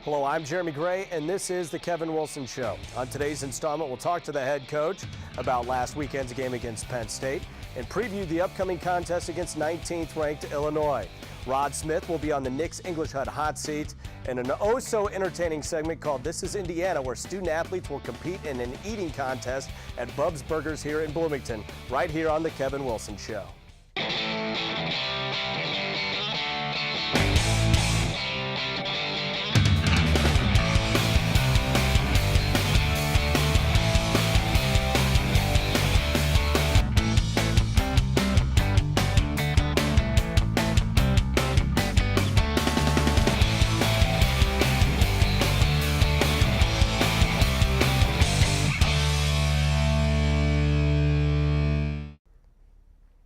Hello, I'm Jeremy Gray, and this is the Kevin Wilson Show. On today's installment, we'll talk to the head coach about last weekend's game against Penn State and preview the upcoming contest against 19th-ranked Illinois. Rod Smith will be on the Nick's English Hut hot seat and an oh-so-entertaining segment called This is Indiana, where student-athletes will compete in an eating contest at Bub's Burgers here in Bloomington, right here on the Kevin Wilson Show.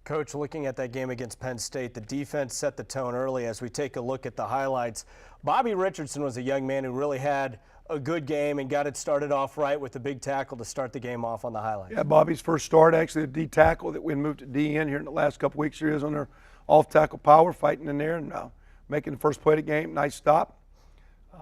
Coach, looking at that game against Penn State, the defense set the tone early. As we take a look at the highlights, Bobby Richardson was a young man who really had a good game and got it started off right with a big tackle to start the game off on the highlights. Yeah, Bobby's first start, actually a D tackle that we moved to D in here in the last couple weeks. Here he is on their off tackle power, fighting in there and making the first play of the game. Nice stop.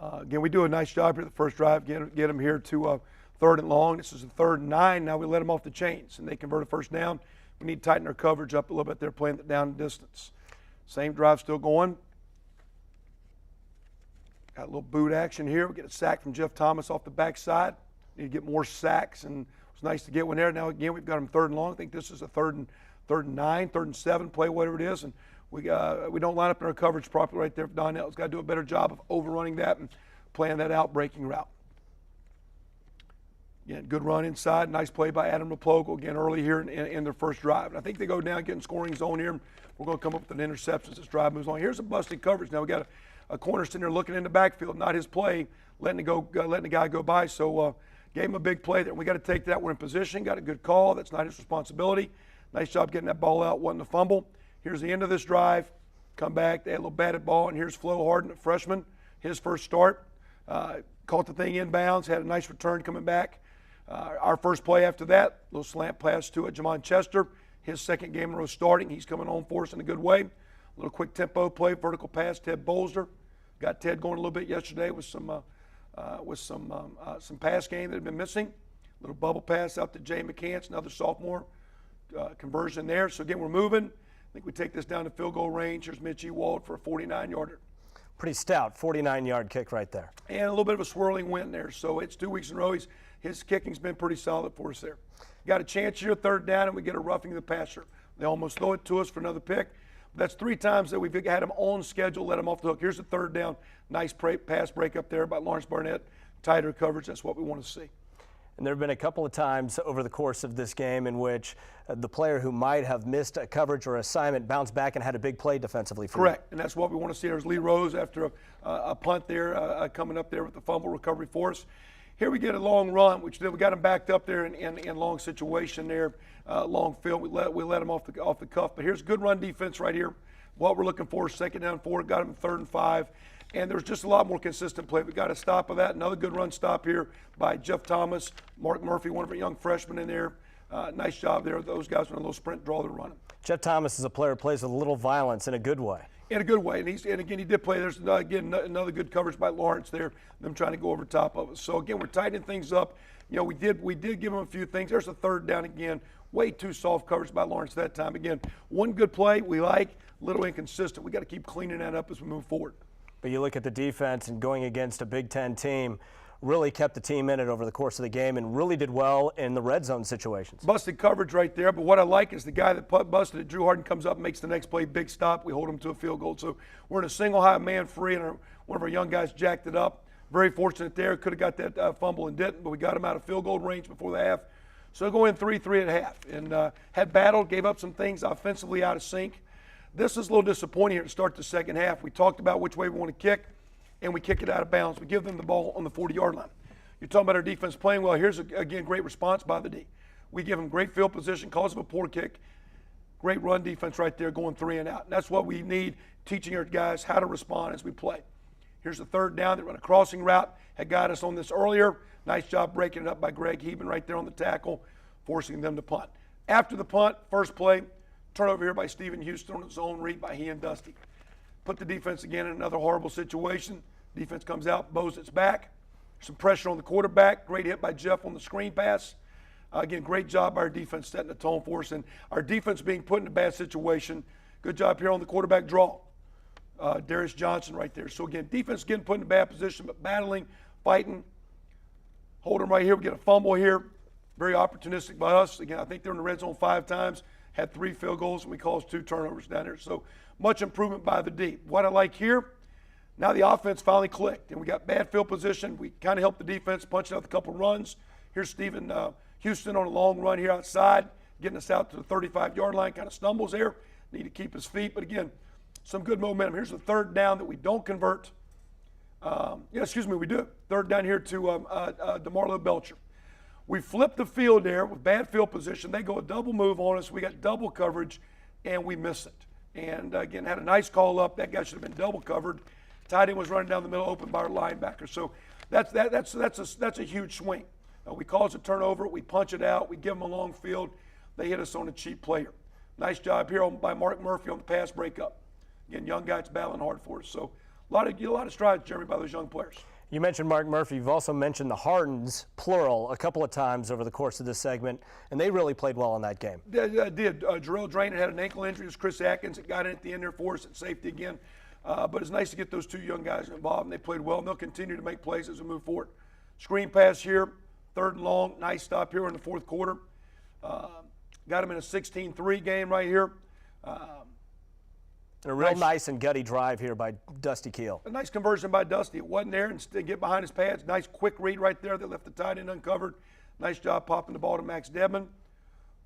Again, we do a nice job here the first drive, get him here to 3rd and long. This is a 3rd and 9. Now we let them off the chains and they convert a first down. We need to tighten our coverage up a little bit. They're playing it down distance. Same drive still going. Got a little boot action here. We get a sack from Jeff Thomas off the backside. Need to get more sacks, and it was nice to get one there. Now again, we've got them 3rd and long. I think this is a 3rd and 9, 3rd and 7 play, whatever it is, and we don't line up in our coverage properly right there. Donnell's got to do a better job of overrunning that and playing that out breaking route. Again, good run inside. Nice play by Adam Raplogo, again, early here in their first drive. And I think they go down, get in scoring zone here. We're going to come up with an interception as this drive moves on. Here's a busted coverage. Now we got a corner sitting there looking in the backfield, not his play, letting the guy go by. So gave him a big play there. We got to take that. We're in position. Got a good call. That's not his responsibility. Nice job getting that ball out. Wasn't a fumble. Here's the end of this drive. Come back. They had a little batted ball, and here's Flo Harden, a freshman. His first start. Caught the thing inbounds. Had a nice return coming back. Our first play after that, little slant pass to Jamon Chester. His second game in a row starting. He's coming on for us in a good way. A little quick tempo play, vertical pass, Ted Bolzer. Got Ted going a little bit yesterday with some pass game that had been missing. A little bubble pass out to Jay McCants, another sophomore conversion there. So again, we're moving. I think we take this down to field goal range. Here's Mitch Ewald for a 49-yarder. Pretty stout 49-yard kick right there. And a little bit of a swirling wind there. So it's 2 weeks in a row. His kicking's been pretty solid for us there. Got a chance here, 3rd down, and we get a roughing the passer. They almost throw it to us for another pick. That's 3 times that we've had him on schedule, let him off the hook. Here's the 3rd down. Nice pass break up there by Lawrence Barnett. Tighter coverage. That's what we want to see. And there have been a couple of times over the course of this game in which the player who might have missed a coverage or assignment bounced back and had a big play defensively. Correct, and that's what we want to see. There's Lee Rose after a punt there, coming up there with the fumble recovery for us. Here we get a long run, which we got him backed up there in long situation there, long field. We let him off the cuff. But here's good run defense right here. What we're looking for is 2nd down 4. Got him 3rd and 5. And there's just a lot more consistent play. We got a stop of that. Another good run stop here by Jeff Thomas, Mark Murphy, one of our young freshmen in there. Nice job there. Those guys on a little sprint draw they're running. Jeff Thomas is a player who plays with a little violence in a good way. In a good way, and again he did play. There's again another good coverage by Lawrence there. Them trying to go over top of us. So again, we're tightening things up. You know, we did give him a few things. There's a 3rd down again. Way too soft coverage by Lawrence that time. Again, one good play we like, a little inconsistent. We got to keep cleaning that up as we move forward. But you look at the defense and going against a Big Ten team, really kept the team in it over the course of the game and really did well in the red zone situations. Busted coverage right there, but what I like is the guy that busted it, Drew Harden, comes up and makes the next play, big stop. We hold him to a field goal. So we're in a single high man free, and one of our young guys jacked it up. Very fortunate there. Could have got that fumble and didn't, but we got him out of field goal range before the half. So go in 3-3 at half. And had battled, gave up some things offensively out of sync. This is a little disappointing here to start the second half. We talked about which way we want to kick, and we kick it out of bounds. We give them the ball on the 40-yard line. You're talking about our defense playing well. Here's, again, great response by the D. We give them great field position, cause them a poor kick. Great run defense right there going 3 and out. And that's what we need, teaching our guys how to respond as we play. Here's the 3rd down. They run a crossing route. Had got us on this earlier. Nice job breaking it up by Greg Heben right there on the tackle, forcing them to punt. After the punt, first play, turnover here by Stephen Houston on his own read by he and Dusty. Put the defense again in another horrible situation. Defense comes out, bows its back. Some pressure on the quarterback. Great hit by Jeff on the screen pass. Again, great job by our defense setting the tone for us. And our defense being put in a bad situation. Good job here on the quarterback draw. Darius Johnson right there. So again, defense getting put in a bad position, but battling, fighting. Hold them right here. We get a fumble here. Very opportunistic by us. Again, I think they're in the red zone 5 times. Had 3 field goals, and we caused 2 turnovers down there. So much improvement by the D. What I like here, now the offense finally clicked, and we got bad field position. We kind of helped the defense, punching out a couple runs. Here's Stephen Houston on a long run here outside, getting us out to the 35-yard line. Kind of stumbles there. Need to keep his feet, but again, some good momentum. Here's the 3rd down that we don't convert. We do. 3rd down here to DeMarlo Belcher. We flip the field there with bad field position. They go a double move on us. We got double coverage, and we miss it. And again, had a nice call up. That guy should have been double covered. Tight end was running down the middle, open by our linebacker. So that's a huge swing. We cause a turnover. We punch it out. We give them a long field. They hit us on a cheap player. Nice job here by Mark Murphy on the pass breakup. Again, young guys battling hard for us. So a lot of strides, Jeremy, by those young players. You mentioned Mark Murphy. You've also mentioned the Hardens, plural, a couple of times over the course of this segment, and they really played well in that game. They did. Jarrell Drainer had an ankle injury. It was Chris Atkins that got in at the end there for us at safety again. But it's nice to get those 2 young guys involved, and they played well, and they'll continue to make plays as we move forward. Screen pass here, 3rd and long. Nice stop here in the 4th quarter. Got him in a 16-3 game right here. A real nice and gutty drive here by Dusty Keel. A nice conversion by Dusty. It wasn't there. Instead, get behind his pads. Nice quick read right there that left the tight end uncovered. Nice job popping the ball to Max Dedman.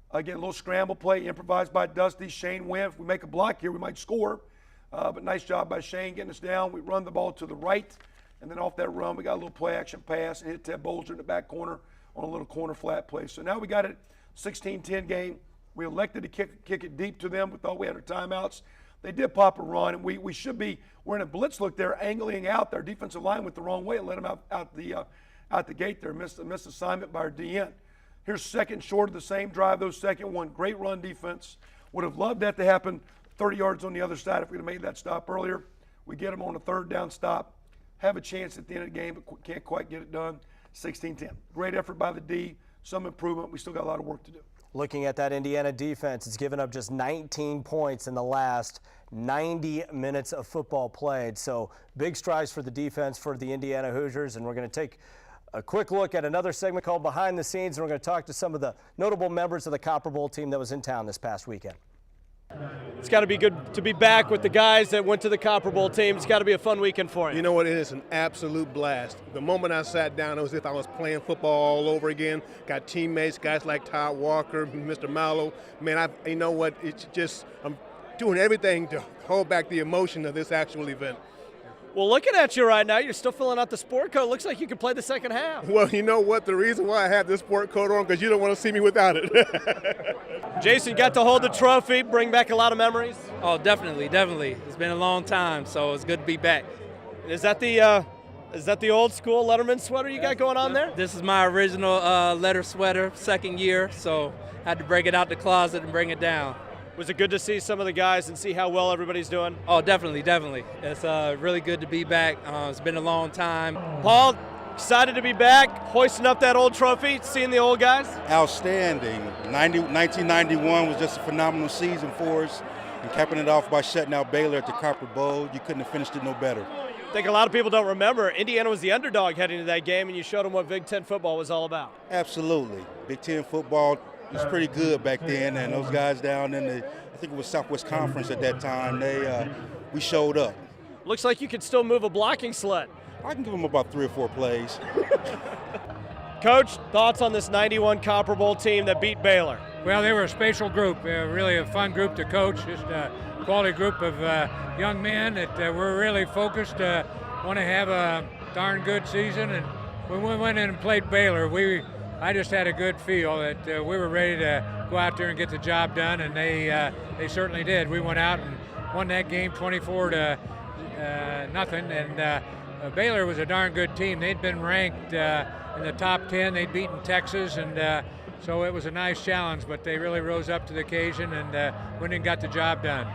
Again, a little scramble play improvised by Dusty. Shane went. If we make a block here, we might score. But nice job by Shane getting us down. We run the ball to the right. And then off that run, we got a little play action pass and hit Ted Bolger in the back corner on a little corner flat play. So now we got it 16-10 game. We elected to kick it deep to them. We thought we had our timeouts. They did pop a run, and we should be. We're in a blitz look there, angling out. Their defensive line went the wrong way and let them out the gate there. Missed assignment by our DN. Here's 2nd short of the same drive. Those 2nd one, great run defense. Would have loved that to happen 30 yards on the other side if we'd have made that stop earlier. We get them on a 3rd down stop. Have a chance at the end of the game, but can't quite get it done. 16-10. Great effort by the D. Some improvement. We still got a lot of work to do. Looking at that Indiana defense, it's given up just 19 points in the last 90 minutes of football played. So big strides for the defense for the Indiana Hoosiers, and we're going to take a quick look at another segment called Behind the Scenes, and we're going to talk to some of the notable members of the Copper Bowl team that was in town this past weekend. It's got to be good to be back with the guys that went to the Copper Bowl team. It's got to be a fun weekend for you. You know what? It is an absolute blast. The moment I sat down, it was as if I was playing football all over again. Got teammates, guys like Todd Walker, Mr. Mallow. Man, you know what? It's just I'm doing everything to hold back the emotion of this actual event. Well, looking at you right now, you're still filling out the sport coat. Looks like you could play the second half. Well, you know what? The reason why I have this sport coat on, because you don't want to see me without it. Jason, got to hold the trophy, bring back a lot of memories? Oh, definitely. It's been a long time, so it's good to be back. Is that the old school Letterman sweater you got going on there? This is my original letter sweater, 2nd year, so had to break it out the closet and bring it down. Was it good to see some of the guys and see how well everybody's doing? Oh, definitely. It's really good to be back. It's been a long time. Paul, excited to be back, hoisting up that old trophy, seeing the old guys? Outstanding. 1991 was just a phenomenal season for us, and capping it off by shutting out Baylor at the Copper Bowl. You couldn't have finished it no better. I think a lot of people don't remember, Indiana was the underdog heading to that game, and you showed them what Big Ten football was all about. Absolutely. Big Ten football was pretty good back then, and those guys down in I think it was Southwest Conference at that time, we showed up. Looks like you could still move a blocking sled. I can give them about 3 or 4 plays. Coach, thoughts on this 91 Copper Bowl team that beat Baylor? Well, they were a special group, really a fun group to coach, just a quality group of young men that were really focused, want to have a darn good season. And when we went in and played Baylor, I just had a good feel that we were ready to go out there and get the job done, and they certainly did. We went out and won that game 24-0, and Baylor was a darn good team. They'd been ranked in the top 10. They'd beaten Texas, and so it was a nice challenge, but they really rose up to the occasion and went and got the job done.